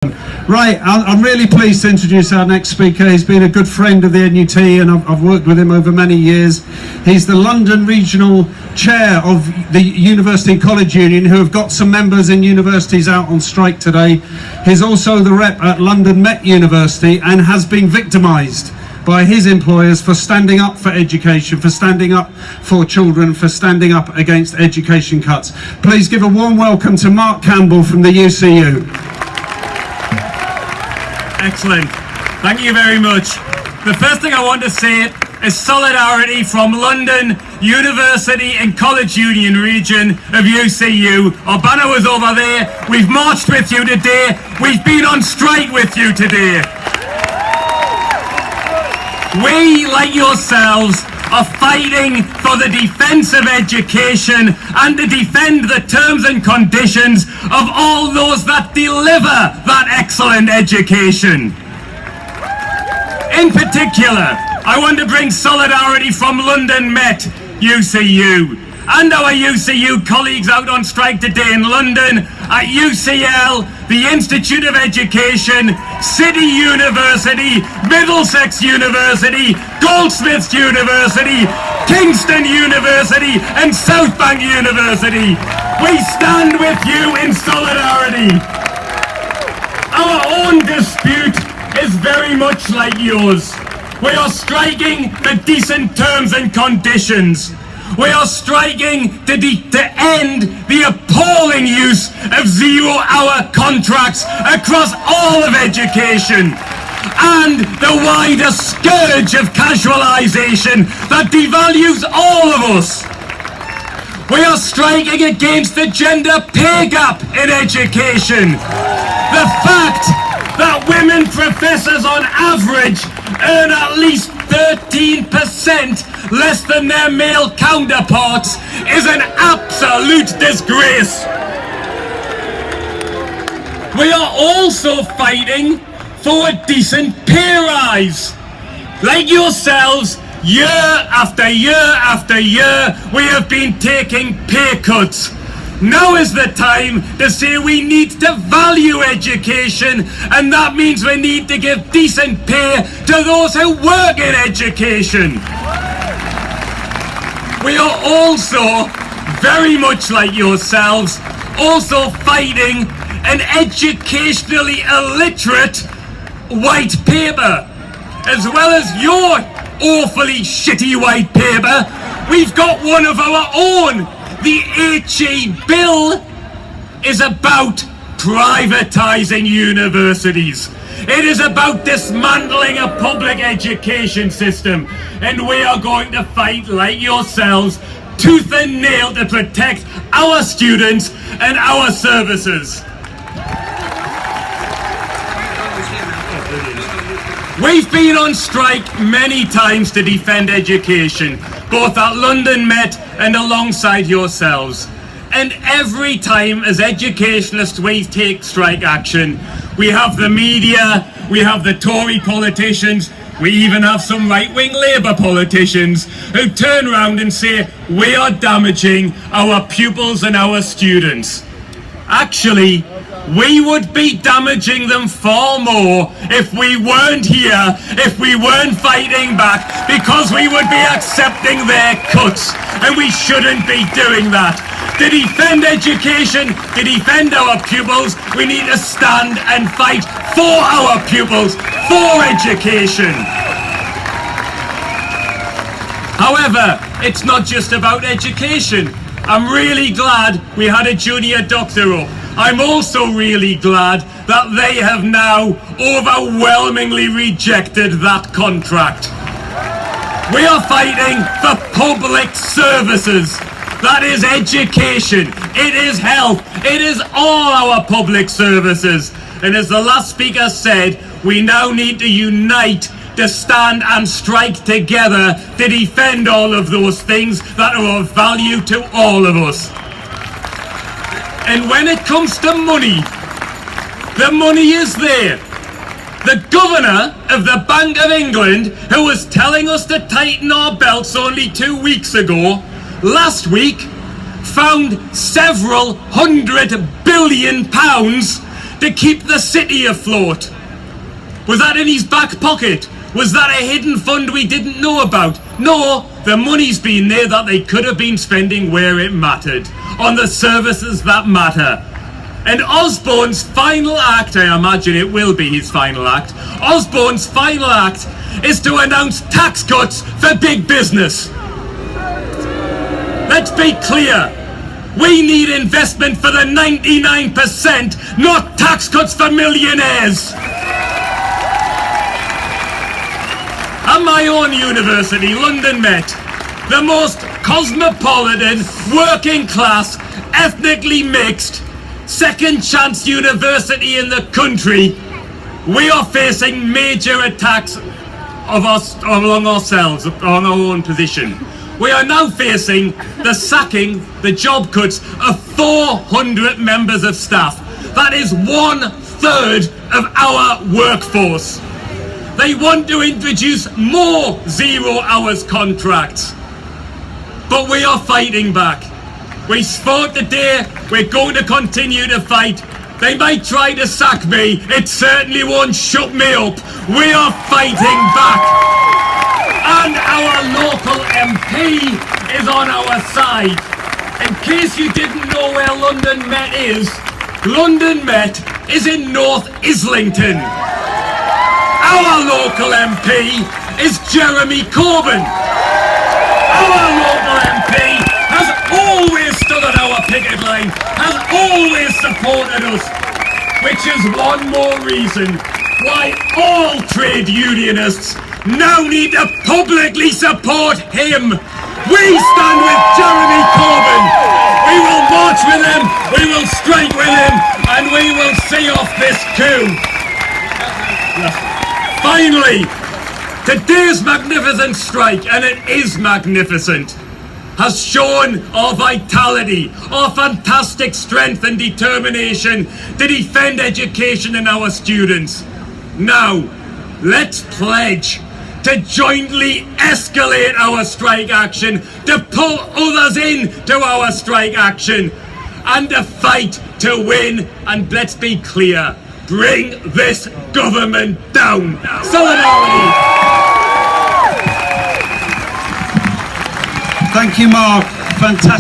Right, I'm really pleased to introduce our next speaker. He's been a good friend of the NUT and I've worked with him over many years. He's the London Regional Chair of the University and College Union, who have got some members in universities out on strike today. He's also the rep at London Met University and has been victimised by his employers for standing up for education, for standing up for children, for standing up against education cuts. Please give a warm welcome to Mark Campbell from the UCU. Excellent. Thank you very much. The first thing I want to say is solidarity from London University and College Union region of UCU. Our banner was over there. We've marched with you today. We've been on strike with you today. We, like yourselves, are fighting for the defence of education and to defend the terms and conditions of all those that deliver that excellent education. In particular, I want to bring solidarity from London Met UCU and our UCU colleagues out on strike today in London at UCL, the Institute of Education, City University, Middlesex University, Goldsmiths University, Kingston University and South Bank University. We stand with you in solidarity. Our own dispute is very much like yours. We are striking for decent terms and conditions. We are striking to end the appalling use of zero-hour contracts across all of education and the wider scourge of casualisation that devalues all of us. We are striking against the gender pay gap in education. The fact that women professors on average earn at least 13% less than their male counterparts is an absolute disgrace. We are also fighting for a decent pay rise. Like yourselves, year after year after year, we have been taking pay cuts. Now is the time to say we need to value education, and that means we need to give decent pay to those who work in education. We are also, very much like yourselves, also fighting an educationally illiterate white paper. As well as your awfully shitty white paper, we've got one of our own. The HE bill is about privatising universities. It is about dismantling a public education system, and we are going to fight like yourselves, tooth and nail, to protect our students and our services. We've been on strike many times to defend education, both at London Met and alongside yourselves. And every time as educationalists we take strike action, we have the media, we have the Tory politicians, we even have some right-wing Labour politicians who turn around and say we are damaging our pupils and our students. Actually, we would be damaging them far more if we weren't here, if we weren't fighting back, because we would be accepting their cuts, and we shouldn't be doing that. To defend education, to defend our pupils, we need to stand and fight for our pupils, for education. However, it's not just about education. I'm really glad we had a junior doctor up. I'm also really glad that they have now overwhelmingly rejected that contract. We are fighting for public services. That is education, it is health, it is all our public services. And as the last speaker said, we now need to unite to stand and strike together to defend all of those things that are of value to all of us. And when it comes to money, the money is there. The governor of the Bank of England, who was telling us to tighten our belts only 2 weeks ago, last week found several £100 billion to keep the city afloat. Was that in his back pocket? Was that a hidden fund we didn't know about? No, the money's been there that they could have been spending where it mattered, on the services that matter. And Osborne's final act, I imagine it will be his final act, Osborne's final act is to announce tax cuts for big business. Let's be clear. We need investment for the 99%, not tax cuts for millionaires. At my own university, London Met, the most cosmopolitan, working class, ethnically mixed, second chance university in the country, we are facing major attacks along ourselves, on our own position. We are now facing the sacking, the job cuts of 400 members of staff. That is 1/3 of our workforce. They want to introduce more 0 hours contracts. But we are fighting back. We fought today, we're going to continue to fight. They might try to sack me, it certainly won't shut me up. We are fighting back. And our local MP is on our side. In case you didn't know where London Met is in North Islington. Our local MP is Jeremy Corbyn. Our local MP has always stood on our picket line, has always supported us, which is one more reason why all trade unionists now need to publicly support him. We stand with Jeremy Corbyn. We will march with him, we will strike with him, and we will see off this coup. Finally, today's magnificent strike, and it is magnificent, has shown our vitality, our fantastic strength and determination to defend education and our students. Now, let's pledge to jointly escalate our strike action, to pull others in to our strike action, and to fight to win. And let's be clear, bring this government down. Solidarity. Thank you, Mark. Fantastic.